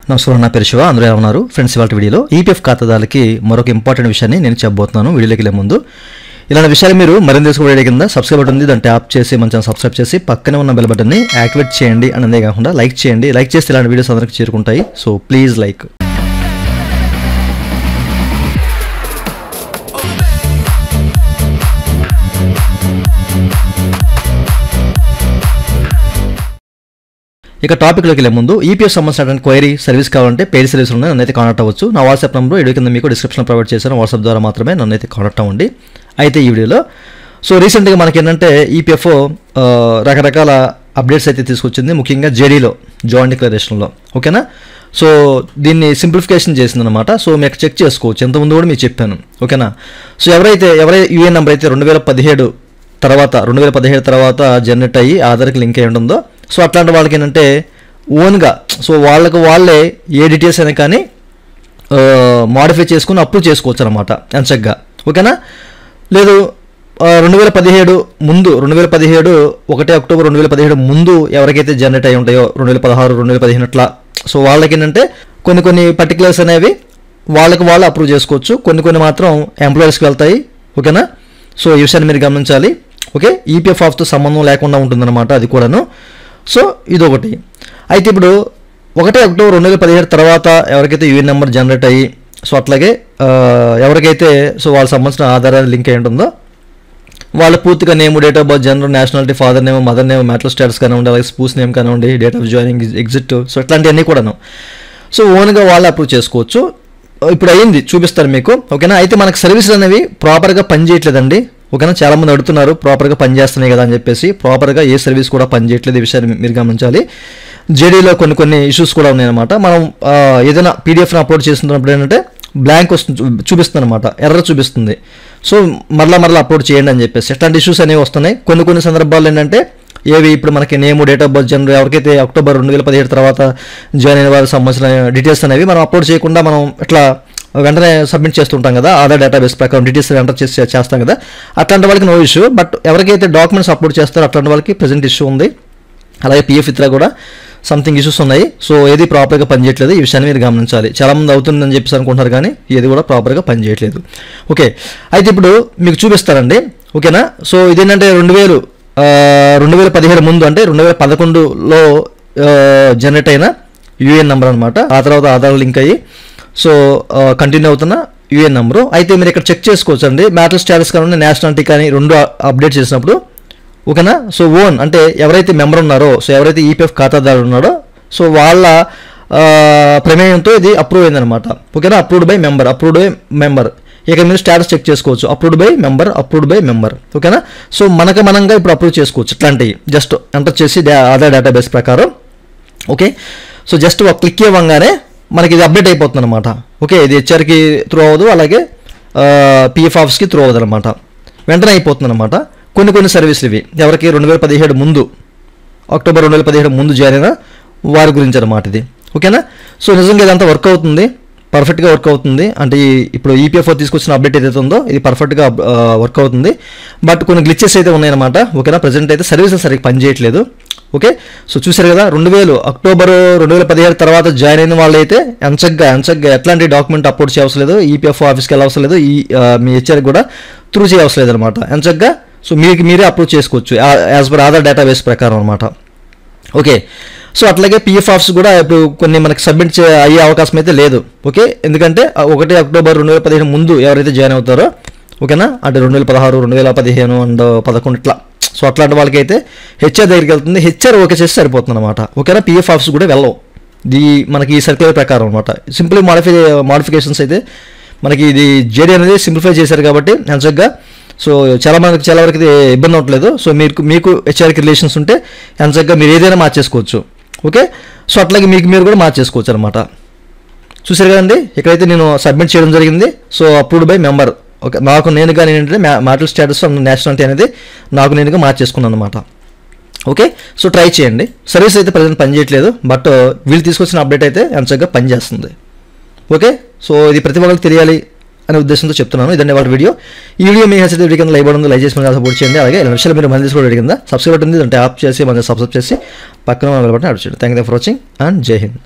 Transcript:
నమస్కారం, నా పేరు శివ. అందరూ ఎలా ఉన్నారు ఫ్రెండ్స్? ఇవాళ వీడియోలో ఈపీఎఫ్ ఖాతాదారులకి మరొక ఇంపార్టెంట్ విషయాన్ని నేను చెప్పబోతున్నాను. వీడియోలోకి వెళ్ళే ముందు ఇలాంటి విషయాలు మీరు మరింత తెలుసుకోవడం కింద సబ్స్క్రైబ్ బటన్ ఉంది, దాన్ని ట్యాప్ చేసి మన ఛానల్ సబ్స్క్రైబ్ చేసి పక్కనే ఉన్న బెల్ బటన్ని యాక్టివేట్ చేయండి. అంతే కాకుండా లైక్ చేయండి. లైక్ చేస్తే ఇలాంటి వీడియోస్ అందరికీ చేరుకుంటాయి. So please like. ఇక టాపిక్లోకి వెళ్ళే ముందు ఈపీఎఫ్ సంబంధించిన క్వైరీ సర్వీస్ కావాలంటే పెయిడ్ సర్వీస్ ఉన్నాయి, నన్ను అయితే కాంటాక్ట్ అవ్వచ్చు. నా వాట్సాప్ నెంబర్ వీడియో కింద మీకు డిస్క్రిప్షన్లో ప్రొవైడ్ చేశాను. వాట్సాప్ ద్వారా మాత్రమే నన్ను అయితే కాంటాక్ట్ అవ్వండి. అయితే ఈ వీడియోలో రీసెంట్గా మనకి ఏంటంటే ఈపీఎఫ్ రకరకాల అప్డేట్స్ అయితే తీసుకొచ్చింది, ముఖ్యంగా జేడీలో జాయింట్ డిక్లరేషన్లో. ఓకేనా? సో దీన్ని సింప్లిఫికేషన్ చేసిందనమాట. సో మీకు చెక్ చేసుకోవచ్చు, ఎంతమంది కూడా మీకు చెప్పాను. ఓకేనా? సో ఎవరైతే యూఏఎన్ నెంబర్ అయితే 2017 తర్వాత జనరేట్ అయ్యి ఆధార్కి లింక్ అయి ఉంటుందో, సో అట్లాంటి వాళ్ళకి ఏంటంటే ఓన్గా వాళ్ళే ఏ డీటెయిల్స్ అయినా కానీ మాడిఫై చేసుకుని అప్రూవ్ చేసుకోవచ్చు అనమాట ఎంచక్గా. ఓకేనా? లేదు 2017 ముందు 1 అక్టోబర్ 2017 ముందు ఎవరికైతే జనరేట్ అయి ఉంటాయో 2016, 2015 అట్లా, సో వాళ్ళకి ఏంటంటే కొన్ని పర్టికులర్స్ అనేవి వాళ్ళు అప్రూవ్ చేసుకోవచ్చు. కొన్ని మాత్రం ఎంప్లాయర్స్కి వెళ్తాయి. ఓకేనా? సో ఈ విషయాన్ని మీరు గమనించాలి. ఓకే, ఈపీఎఫ్ ఆఫ్తో సంబంధం లేకుండా ఉంటుందన్నమాట అది కూడాను. సో ఇదొకటి. అయితే ఇప్పుడు 1 అక్టోబర్ 2017 తర్వాత ఎవరికైతే యూఏఎన్ నెంబర్ జనరేట్ అయ్యి, సో అట్లాగే ఎవరికైతే వాళ్ళకి సంబంధించిన ఆధారాలు లింక్ అయి ఉంటుందో వాళ్ళ పూర్తిగా name, date of birth, gender, nationality, father name, mother name, మ్యాటల్ status కానివ్వండి, అలాగే స్పూస్ నేమ్ కానివ్వండి, date of joining, exit, so ఇట్లాంటివన్నీ కూడాను సో ఓన్గా వాళ్ళు అప్రూవ్ చేసుకోవచ్చు. ఇప్పుడు అయ్యింది, చూపిస్తారు మీకు. ఓకేనా? అయితే మనకు సర్వీసులు అనేవి ప్రాపర్గా పనిచేయట్లేదండి. ఓకేనా? చాలామంది అడుగుతున్నారు ప్రాపర్గా పనిచేస్తున్నాయి కదా అని చెప్పేసి. ప్రాపర్గా ఏ సర్వీస్ కూడా పనిచేయట్లేదు, ఈ విషయాన్ని మీరు గమనించాలి. జేడీలో కొన్ని ఇష్యూస్ కూడా ఉన్నాయన్నమాట. మనం ఏదైనా పీడిఎఫ్ని అప్లోడ్ చేస్తున్నప్పుడు ఏంటంటే బ్లాంక్ వస్తుంది, చూపిస్తుంది అనమాట, ఎర్రర్ చూపిస్తుంది. సో మరలా అప్లోడ్ చేయండి అని చెప్పేసి ఇట్లాంటి ఇష్యూస్ అనేవి వస్తున్నాయి. కొన్ని సందర్భాల్లో ఏంటంటే ఇప్పుడు మనకి name, date of birth, general ఎవరికైతే అక్టోబర్ 2017 తర్వాత జాయిన్ అయిన వారికి సంబంధించిన డీటెయిల్స్ అనేవి మనం అప్లోడ్ చేయకుండా మనం ఇట్లా వెంటనే సబ్మిట్ చేస్తుంటాం కదా, ఆధార్ డేటాబేస్ ప్రకారం డీటెయిల్స్ ఎంటర్ చేస్తాం కదా, అట్లాంటి వాళ్ళకి నో ఇష్యూ. బట్ ఎవరికైతే డాక్యుమెంట్స్ అప్లోడ్ చేస్తారో అట్లాంటి వాళ్ళకి ప్రజెంట్ ఇష్యూ ఉంది. అలాగే పిఎఫ్ ఇతర కూడా సంథింగ్ ఇష్యూస్ ఉన్నాయి. సో ఏది ప్రాపర్గా పనిచేయట్లేదు, ఈ విషయాన్ని మీరు గమనించాలి. చాలామంది అవుతుందని చెప్పేసి అనుకుంటారు కానీ ఏది కూడా ప్రాపర్గా పనిచేయట్లేదు. ఓకే, అయితే ఇప్పుడు మీకు చూపిస్తారండి. ఓకేనా? సో ఇదేంటంటే 2017 ముందు అంటే 2011లో జనరేట్ అయిన యూఏఎన్ నెంబర్ అనమాట. ఆ తర్వాత ఆధార్ లింక్ అయ్యి సో కంటిన్యూ అవుతున్న యూఏఎన్ నెంబరు. అయితే మీరు ఇక్కడ చెక్ చేసుకోవచ్చు అండి, మ్యాటల్ స్టేటస్ కానీ నేషనాలిటీ కానీ రెండు అప్డేట్ చేసినప్పుడు. ఓకేనా? సో ఓన్ అంటే ఎవరైతే మెంబర్ ఉన్నారో, సో ఎవరైతే ఈపీఎఫ్ ఖాతాదారు ఉన్నాడో, సో వాళ్ళ ప్రమేయంతో ఇది అప్రూవ్ అయిందనమాట. ఓకేనా? Approved by member. ఇక మీరు స్టేటస్ చెక్ చేసుకోవచ్చు, అప్రూవ్డ్ బై మెంబర్. ఓకేనా? సో మనంగా ఇప్పుడు అప్రూవ్ చేసుకోవచ్చు. ఇట్లాంటివి జస్ట్ ఎంటర్ చేసి ఆధార్ డేటాబేస్ ప్రకారం. ఓకే, సో జస్ట్ ఒక క్లిక్ ఇవ్వగానే మనకి ఇది అప్డేట్ అయిపోతుంది అనమాట. ఓకే, ఇది హెచ్ఆర్కి త్రూ అవ్వదు, అలాగే పిఎఫ్ ఆఫీస్కి త్రూ అవ్వదు అనమాట, వెంటనే అయిపోతుంది అనమాట. కొన్ని సర్వీసులు ఇవి ఎవరికి 2017 ముందు, అక్టోబర్ 2017 ముందు జాయిన్ అయిన వారి గురించి అనమాట ఇది. ఓకేనా? సో నిజంగా ఇదంతా వర్క్ అవుతుంది, పర్ఫెక్ట్గా వర్క్ అవుతుంది. అంటే ఇప్పుడు ఈపీఎఫ్ తీసుకొచ్చిన అప్డేట్ ఏదైతే ఉందో ఇది పర్ఫెక్ట్గా వర్క్ అవుతుంది. బట్ కొన్ని గ్లిచెస్ అయితే ఉన్నాయన్నమాట. ఓకేనా? ప్రజెంట్ అయితే సర్వీసెస్ సరిగ్గా పనిచేయట్లేదు. ఓకే, సో చూసారు కదా, అక్టోబర్ 2017 తర్వాత జాయిన్ అయిన వాళ్ళు అయితే ఎంచగ్గా ఎట్లాంటి డాక్యుమెంట్ అప్లోడ్ చేయవలసిన లేదు, ఈపీఎఫ్ ఆఫీస్కి వెళ్ళవలసిన లేదు, మీ హెచ్ఆర్కి కూడా త్రూ చేయవలసిన లేదు అనమాట. ఎంచగ్గా సో మీరే అప్రూవ్ చేసుకోవచ్చు యాజ్ పర్ ఆధార్ డేటాబేస్ ప్రకారం అనమాట. ఓకే, సో అట్లాగే పిఎఫ్ ఆఫీస్ కూడా ఇప్పుడు కొన్ని మనకి సబ్మిట్ అయ్యే అవకాశం అయితే లేదు. ఓకే, ఎందుకంటే 1 అక్టోబర్ 2017 ముందు ఎవరైతే జాయిన్ అవుతారో, ఓకేనా, అంటే 2016, 2015 అండ్ 11 ఇట్లా, సో అట్లాంటి వాళ్ళకి అయితే హెచ్ఆర్ దగ్గరికి వెళ్తుంది. హెచ్ఆర్ ఓకే చేసి సరిపోతుంది అనమాట. ఓకేనా? పిఎఫ్ ఆఫీస్ కూడా వెళ్ళవు మనకి ఈ సర్క్యులర్ ప్రకారం అనమాట. సింప్లీ మాడిఫికేషన్స్ అయితే మనకి ఇది జేడీ అనేది సింప్లిఫై చేశారు కాబట్టి ఎంచగ్గా సో చాలా వరకు ఇది ఇబ్బంది అవ్వట్లేదు. సో మీకు హెచ్ఆర్కి రిలేషన్స్ ఉంటే ఎంచగ్గా మీరు ఏదైనా మార్చేసుకోవచ్చు. ఓకే, సో అట్లాగే మీరు కూడా మార్చేసుకోవచ్చు అనమాట. చూసారు కదండి, ఇక్కడైతే నేను సబ్మిట్ చేయడం జరిగింది. So approved by member. Okay, నేనుగా ఏంటంటే మ్యాటల్ స్టేటస్ అండ్ నేషనాలిటీ అనేది నేనుగా మార్చేసుకున్నాను అనమాట. ఓకే, సో ట్రై చేయండి. సర్వీస్ అయితే ప్రజెంట్ పనిచేయట్లేదు, బట్ వీళ్ళు తీసుకొచ్చిన అప్డేట్ అయితే ఎంచగ్గా పనిచేస్తుంది. ఓకే, సో ఇది ప్రతి ఒక్కరికి తెలియాలి అనే ఉద్దేశంతో చెప్తున్నాను. ఇదండి వాళ్ళ వీడియో. ఈ వీడియో మీ హెల్త్ వీడియో కింద లైక్ బటన్ లైక్ చేసి సపోర్ట్ చేయండి. అలాగే ఇలా విషయాలు మీరు మళ్ళీ తీసుకోవడం కింద సబ్స్క్రైబ్ బటన్ ఉంది, దాన్ని ట్యాప్ చేసి సబ్స్క్రైబ్ చేసి పక్కన బటన్ యాడ్ చేయండి. Thank you for watching and జై హింద్.